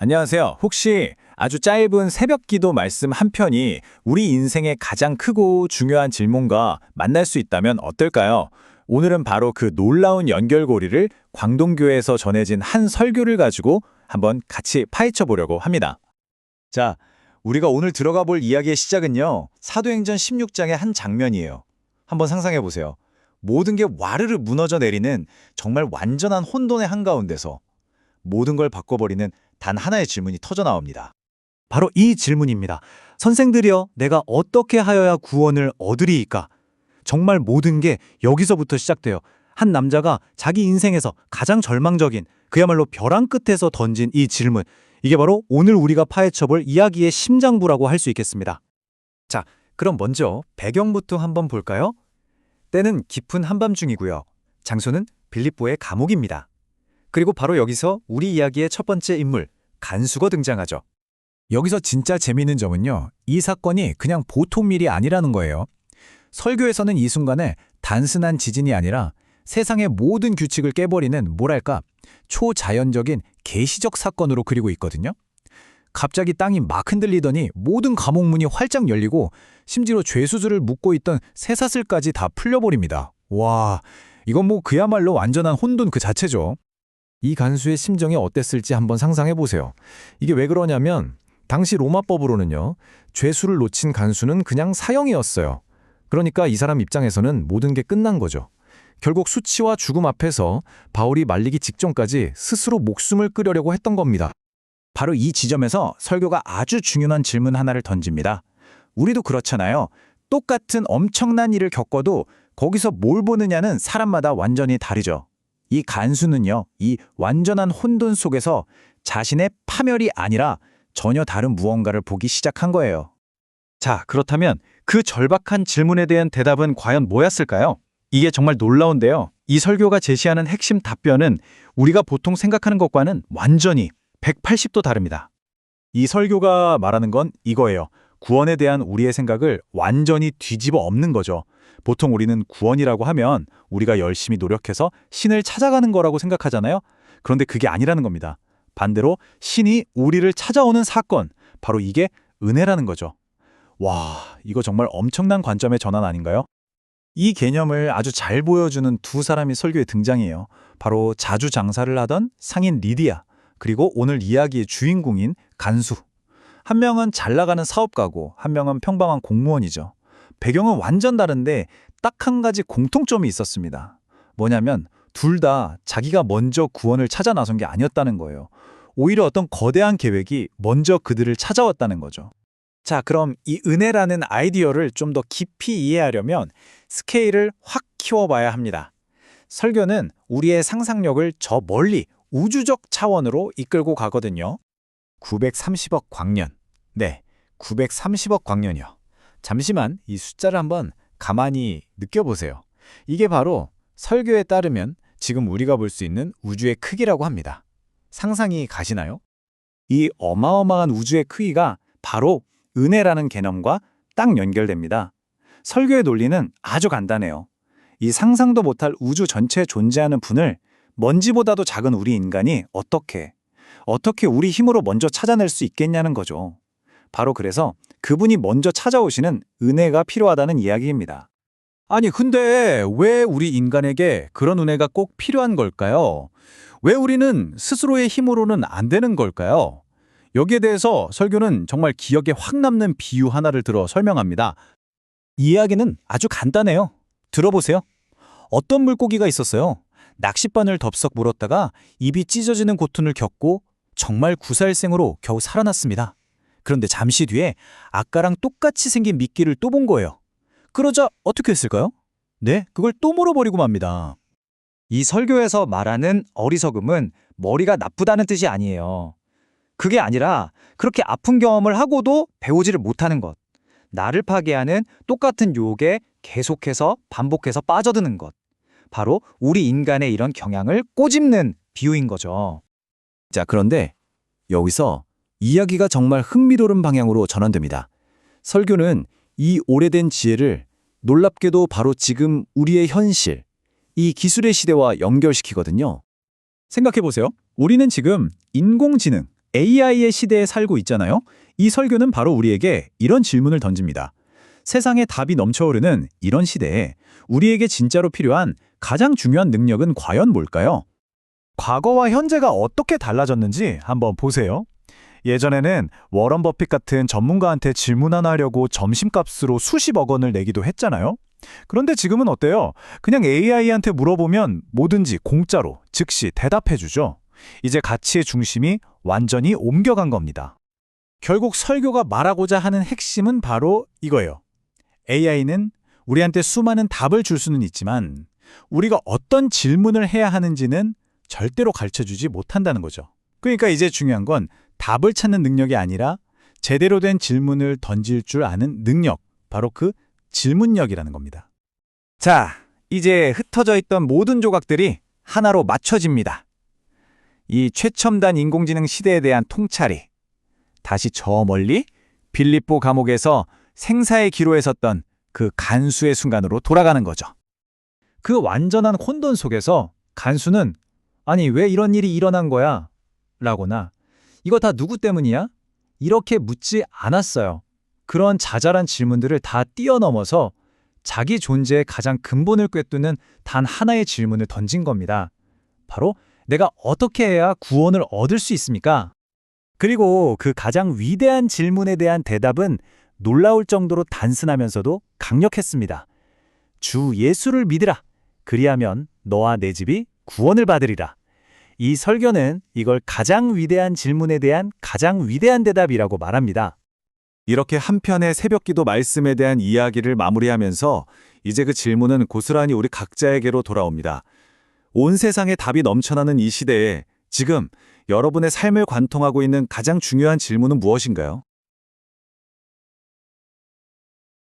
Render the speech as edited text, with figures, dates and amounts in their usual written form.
안녕하세요. 혹시 아주 짧은 새벽 기도 말씀 한 편이 우리 인생의 가장 크고 중요한 질문과 만날 수 있다면 어떨까요? 오늘은 바로 그 놀라운 연결고리를 광동교회에서 전해진 한 설교를 가지고 한번 같이 파헤쳐 보려고 합니다. 자, 우리가 오늘 들어가 볼 이야기의 시작은요. 사도행전 16장의 한 장면이에요. 한번 상상해 보세요. 모든 게 와르르 무너져 내리는 정말 완전한 혼돈의 한가운데서 모든 걸 바꿔버리는 단 하나의 질문이 터져 나옵니다. 바로 이 질문입니다. 선생들이여, 내가 어떻게 하여야 구원을 얻으리이까? 정말 모든 게 여기서부터 시작돼요. 한 남자가 자기 인생에서 가장 절망적인, 그야말로 벼랑 끝에서 던진 이 질문. 이게 바로 오늘 우리가 파헤쳐볼 이야기의 심장부라고 할 수 있겠습니다. 자, 그럼 먼저 배경부터 한번 볼까요? 때는 깊은 한밤중이고요. 장소는 빌립보의 감옥입니다. 그리고 바로 여기서 우리 이야기의 첫 번째 인물, 간수가 등장하죠. 여기서 진짜 재미있는 점은요. 이 사건이 그냥 보통 일이 아니라는 거예요. 설교에서는 이 순간에 단순한 지진이 아니라 세상의 모든 규칙을 깨버리는 뭐랄까 초자연적인 계시적 사건으로 그리고 있거든요. 갑자기 땅이 막 흔들리더니 모든 감옥문이 활짝 열리고 심지어 죄수들을 묶고 있던 쇠사슬까지 다 풀려버립니다. 와, 이건 뭐 그야말로 완전한 혼돈 그 자체죠. 이 간수의 심정이 어땠을지 한번 상상해보세요. 이게 왜 그러냐면 당시 로마법으로는요. 죄수를 놓친 간수는 그냥 사형이었어요. 그러니까 이 사람 입장에서는 모든 게 끝난 거죠. 결국 수치와 죽음 앞에서 바울이 말리기 직전까지 스스로 목숨을 끊으려고 했던 겁니다. 바로 이 지점에서 설교가 아주 중요한 질문 하나를 던집니다. 우리도 그렇잖아요. 똑같은 엄청난 일을 겪어도 거기서 뭘 보느냐는 사람마다 완전히 다르죠. 이 간수는요, 이 완전한 혼돈 속에서 자신의 파멸이 아니라 전혀 다른 무언가를 보기 시작한 거예요. 자, 그렇다면 그 절박한 질문에 대한 대답은 과연 뭐였을까요? 이게 정말 놀라운데요. 이 설교가 제시하는 핵심 답변은 우리가 보통 생각하는 것과는 완전히 180도 다릅니다. 이 설교가 말하는 건 이거예요. 구원에 대한 우리의 생각을 완전히 뒤집어 엎는 거죠. 보통 우리는 구원이라고 하면 우리가 열심히 노력해서 신을 찾아가는 거라고 생각하잖아요. 그런데 그게 아니라는 겁니다. 반대로 신이 우리를 찾아오는 사건, 바로 이게 은혜라는 거죠. 와, 이거 정말 엄청난 관점의 전환 아닌가요? 이 개념을 아주 잘 보여주는 두 사람이 설교에 등장해요. 바로 자주 장사를 하던 상인 리디아, 그리고 오늘 이야기의 주인공인 간수. 한 명은 잘 나가는 사업가고 한 명은 평범한 공무원이죠. 배경은 완전 다른데 딱 한 가지 공통점이 있었습니다. 뭐냐면 둘 다 자기가 먼저 구원을 찾아 나선 게 아니었다는 거예요. 오히려 어떤 거대한 계획이 먼저 그들을 찾아왔다는 거죠. 자, 그럼 이 은혜라는 아이디어를 좀 더 깊이 이해하려면 스케일을 확 키워봐야 합니다. 설교는 우리의 상상력을 저 멀리 우주적 차원으로 이끌고 가거든요. 930억 광년. 네, 930억 광년이요. 잠시만 이 숫자를 한번 가만히 느껴보세요. 이게 바로 설교에 따르면 지금 우리가 볼 수 있는 우주의 크기라고 합니다. 상상이 가시나요? 이 어마어마한 우주의 크기가 바로 은혜라는 개념과 딱 연결됩니다. 설교의 논리는 아주 간단해요. 이 상상도 못할 우주 전체에 존재하는 분을 먼지보다도 작은 우리 인간이 어떻게 우리 힘으로 먼저 찾아낼 수 있겠냐는 거죠. 바로 그래서 그분이 먼저 찾아오시는 은혜가 필요하다는 이야기입니다. 아니, 근데 왜 우리 인간에게 그런 은혜가 꼭 필요한 걸까요? 왜 우리는 스스로의 힘으로는 안 되는 걸까요? 여기에 대해서 설교는 정말 기억에 확 남는 비유 하나를 들어 설명합니다. 이야기는 아주 간단해요. 들어보세요. 어떤 물고기가 있었어요. 낚싯바늘 덥석 물었다가 입이 찢어지는 고통을 겪고 정말 구사일생으로 겨우 살아났습니다. 그런데 잠시 뒤에 아까랑 똑같이 생긴 미끼를 또 본 거예요. 그러자 어떻게 했을까요? 네, 그걸 또 물어버리고 맙니다. 이 설교에서 말하는 어리석음은 머리가 나쁘다는 뜻이 아니에요. 그게 아니라 그렇게 아픈 경험을 하고도 배우지를 못하는 것. 나를 파괴하는 똑같은 유혹에 계속해서 반복해서 빠져드는 것. 바로 우리 인간의 이런 경향을 꼬집는 비유인 거죠. 자, 그런데 여기서 이야기가 정말 흥미로운 방향으로 전환됩니다. 설교는 이 오래된 지혜를 놀랍게도 바로 지금 우리의 현실, 이 기술의 시대와 연결시키거든요. 생각해보세요. 우리는 지금 인공지능, AI의 시대에 살고 있잖아요. 이 설교는 바로 우리에게 이런 질문을 던집니다. 세상에 답이 넘쳐오르는 이런 시대에 우리에게 진짜로 필요한 가장 중요한 능력은 과연 뭘까요? 과거와 현재가 어떻게 달라졌는지 한번 보세요. 예전에는 워런 버핏 같은 전문가한테 질문 하나 하려고 점심값으로 수십억 원을 내기도 했잖아요. 그런데 지금은 어때요? 그냥 AI한테 물어보면 뭐든지 공짜로 즉시 대답해주죠. 이제 가치의 중심이 완전히 옮겨간 겁니다. 결국 설교가 말하고자 하는 핵심은 바로 이거예요. AI는 우리한테 수많은 답을 줄 수는 있지만 우리가 어떤 질문을 해야 하는지는 절대로 가르쳐주지 못한다는 거죠. 그러니까 이제 중요한 건 답을 찾는 능력이 아니라 제대로 된 질문을 던질 줄 아는 능력, 바로 그 질문력이라는 겁니다. 자, 이제 흩어져 있던 모든 조각들이 하나로 맞춰집니다. 이 최첨단 인공지능 시대에 대한 통찰이 다시 저 멀리 빌립보 감옥에서 생사의 기로에 섰던 그 간수의 순간으로 돌아가는 거죠. 그 완전한 혼돈 속에서 간수는 아니 왜 이런 일이 일어난 거야? 라거나 이거 다 누구 때문이야? 이렇게 묻지 않았어요. 그런 자잘한 질문들을 다 뛰어넘어서 자기 존재의 가장 근본을 꿰뚫는 단 하나의 질문을 던진 겁니다. 바로 내가 어떻게 해야 구원을 얻을 수 있습니까? 그리고 그 가장 위대한 질문에 대한 대답은 놀라울 정도로 단순하면서도 강력했습니다. 주 예수를 믿으라. 그리하면 너와 내 집이 구원을 받으리라. 이 설교는 이걸 가장 위대한 질문에 대한 가장 위대한 대답이라고 말합니다. 이렇게 한편의 새벽기도 말씀에 대한 이야기를 마무리하면서 이제 그 질문은 고스란히 우리 각자에게로 돌아옵니다. 온 세상에 답이 넘쳐나는 이 시대에 지금 여러분의 삶을 관통하고 있는 가장 중요한 질문은 무엇인가요?